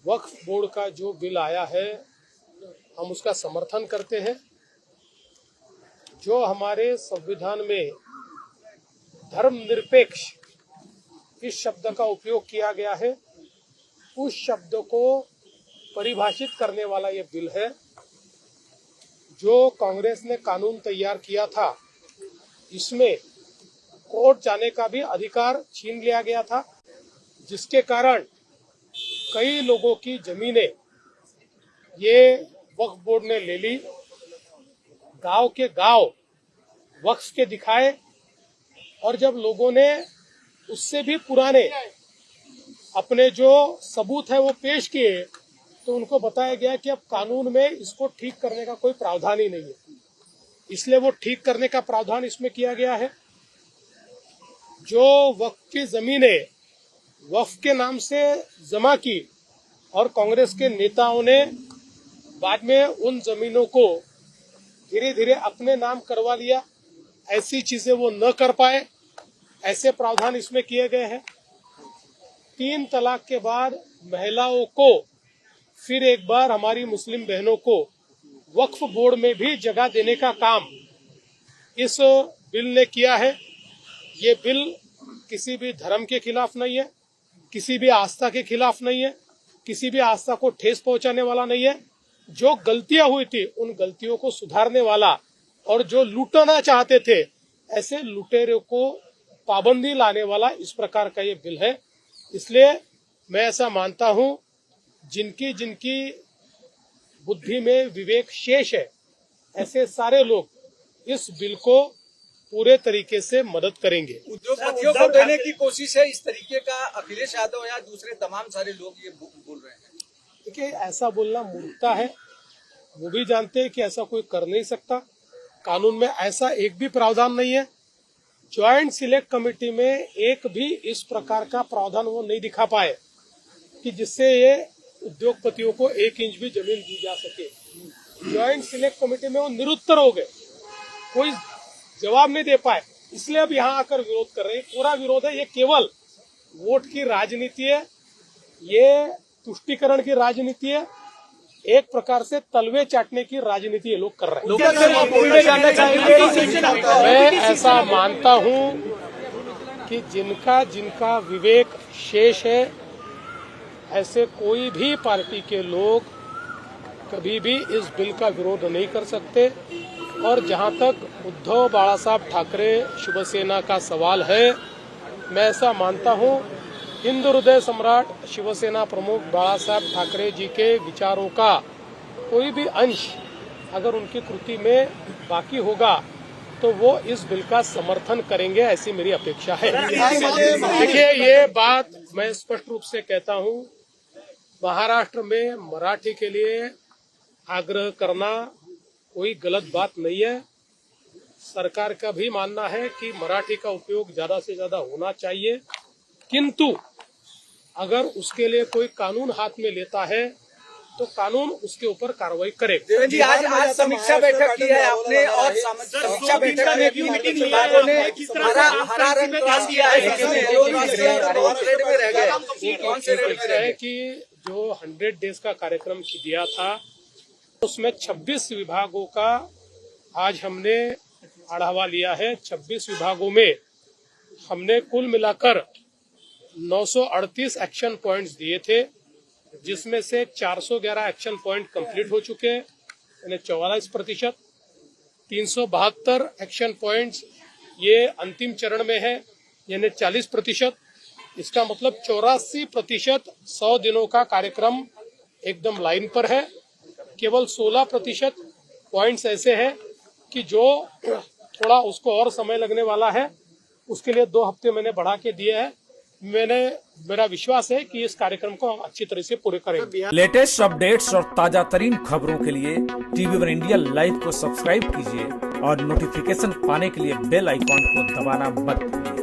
वक्फ board का जो bill आया है हम उसका समर्थन करते हैं। जो हमारे संविधान में धर्मनिरपेक्ष इस शब्द का उपयोग किया गया है, उस शब्द को परिभाषित करने वाला ये बिल है। जो कांग्रेस ने कानून तैयार किया था, इसमें कोर्ट जाने का भी अधिकार छीन लिया गया था, जिसके कारण कई लोगों की जमीनें ये वक्फ बोर्ड ने ले ली। गांव के गांव वक्फ के दिखाए, और जब लोगों ने उससे भी पुराने अपने जो सबूत है वो पेश किए, तो उनको बताया गया कि अब कानून में इसको ठीक करने का कोई प्रावधान ही नहीं है। इसलिए वो ठीक करने का प्रावधान इसमें किया गया है। जो वक्फ की जमीनें वक्फ के नाम से जमा की और कांग्रेस के नेताओं ने बाद में उन जमीनों को धीरे धीरे अपने नाम करवा लिया, ऐसी चीजें वो न कर पाए, ऐसे प्रावधान इसमें किए गए हैं। 3 तलाक के बाद महिलाओं को फिर एक बार हमारी मुस्लिम बहनों को वक्फ बोर्ड में भी जगह देने का काम इस बिल ने किया है। ये बिल किसी भी धर्म के खिलाफ नहीं है, किसी भी आस्था के खिलाफ नहीं है, किसी भी आस्था को ठेस पहुंचाने वाला नहीं है। जो गलतियां हुई थी उन गलतियों को सुधारने वाला, और जो लूटना चाहते थे ऐसे लुटेरों को पाबंदी लाने वाला इस प्रकार का ये बिल है। इसलिए मैं ऐसा मानता हूं, जिनकी जिनकी बुद्धि में विवेक शेष है, ऐसे सारे लोग इस बिल को पूरे तरीके से मदद करेंगे। उद्योगपतियों को देने की कोशिश है, इस तरीके का अखिलेश यादव या दूसरे तमाम सारे लोग ये बोल रहे हैं। देखिए, ऐसा बोलना मूर्खता है। वो भी जानते हैं कि ऐसा कोई कर नहीं सकता। कानून में ऐसा एक भी प्रावधान नहीं है। ज्वाइंट सिलेक्ट कमेटी में एक भी इस प्रकार का प्रावधान वो नहीं दिखा पाए कि जिससे ये उद्योगपतियों को 1 इंच भी जमीन दी जा सके। ज्वाइंट सिलेक्ट कमेटी में वो निरुत्तर हो गए, कोई जवाब नहीं दे पाए, इसलिए अब यहाँ आकर विरोध कर रहे हैं। पूरा विरोध है, ये केवल वोट की राजनीति है, ये तुष्टीकरण की राजनीति है, एक प्रकार से तलवे चाटने की राजनीति ये लोग कर रहे हैं। मैं ऐसा मानता हूं कि जिनका जिनका विवेक शेष है, ऐसे कोई भी पार्टी के लोग कभी भी इस बिल का विरोध नहीं कर सकते। और जहां तक उद्धव बाला साहब ठाकरे शिवसेना का सवाल है, मैं ऐसा मानता हूं हिंदू हृदय सम्राट शिवसेना प्रमुख बाला साहब ठाकरे जी के विचारों का कोई भी अंश अगर उनकी कृति में बाकी होगा तो वो इस बिल का समर्थन करेंगे, ऐसी मेरी अपेक्षा है। देखिए, ये बात मैं स्पष्ट रूप से कहता हूं, महाराष्ट्र में मराठी के लिए आग्रह करना कोई गलत बात नहीं है। सरकार का भी मानना है कि मराठी का उपयोग ज्यादा से ज्यादा होना चाहिए, किंतु अगर उसके लिए कोई कानून हाथ में लेता है तो कानून उसके ऊपर कार्रवाई करे। जी, आज समीक्षा बैठक की है आपने, और समीक्षा बैठक में भी विभागों ने हरा रंग दिया है कि जो 100 डेज का कार्यक्रम दिया था उसमें 26 विभागों का आज हमने आढ़ावा लिया है। 26 विभागों में हमने कुल मिलाकर 938 एक्शन पॉइंट्स दिए थे, जिसमें से 411 एक्शन पॉइंट कंप्लीट हो चुके हैं, यानी 44%। 372 एक्शन पॉइंट्स ये अंतिम चरण में है, यानी 40%। इसका मतलब 84% 100 दिनों का कार्यक्रम एकदम लाइन पर है। केवल 16% पॉइंट्स ऐसे हैं कि जो थोड़ा उसको और समय लगने वाला है, उसके लिए 2 हफ्ते मैंने बढ़ा के दिए हैं। मेरा विश्वास है कि इस कार्यक्रम को हम अच्छी तरह से पूरे करेंगे। लेटेस्ट अपडेट्स और ताजा तरीन खबरों के लिए TV1 इंडिया लाइव को सब्सक्राइब कीजिए और नोटिफिकेशन पाने के लिए बेल आइकॉन को दबाना मत भूलिए।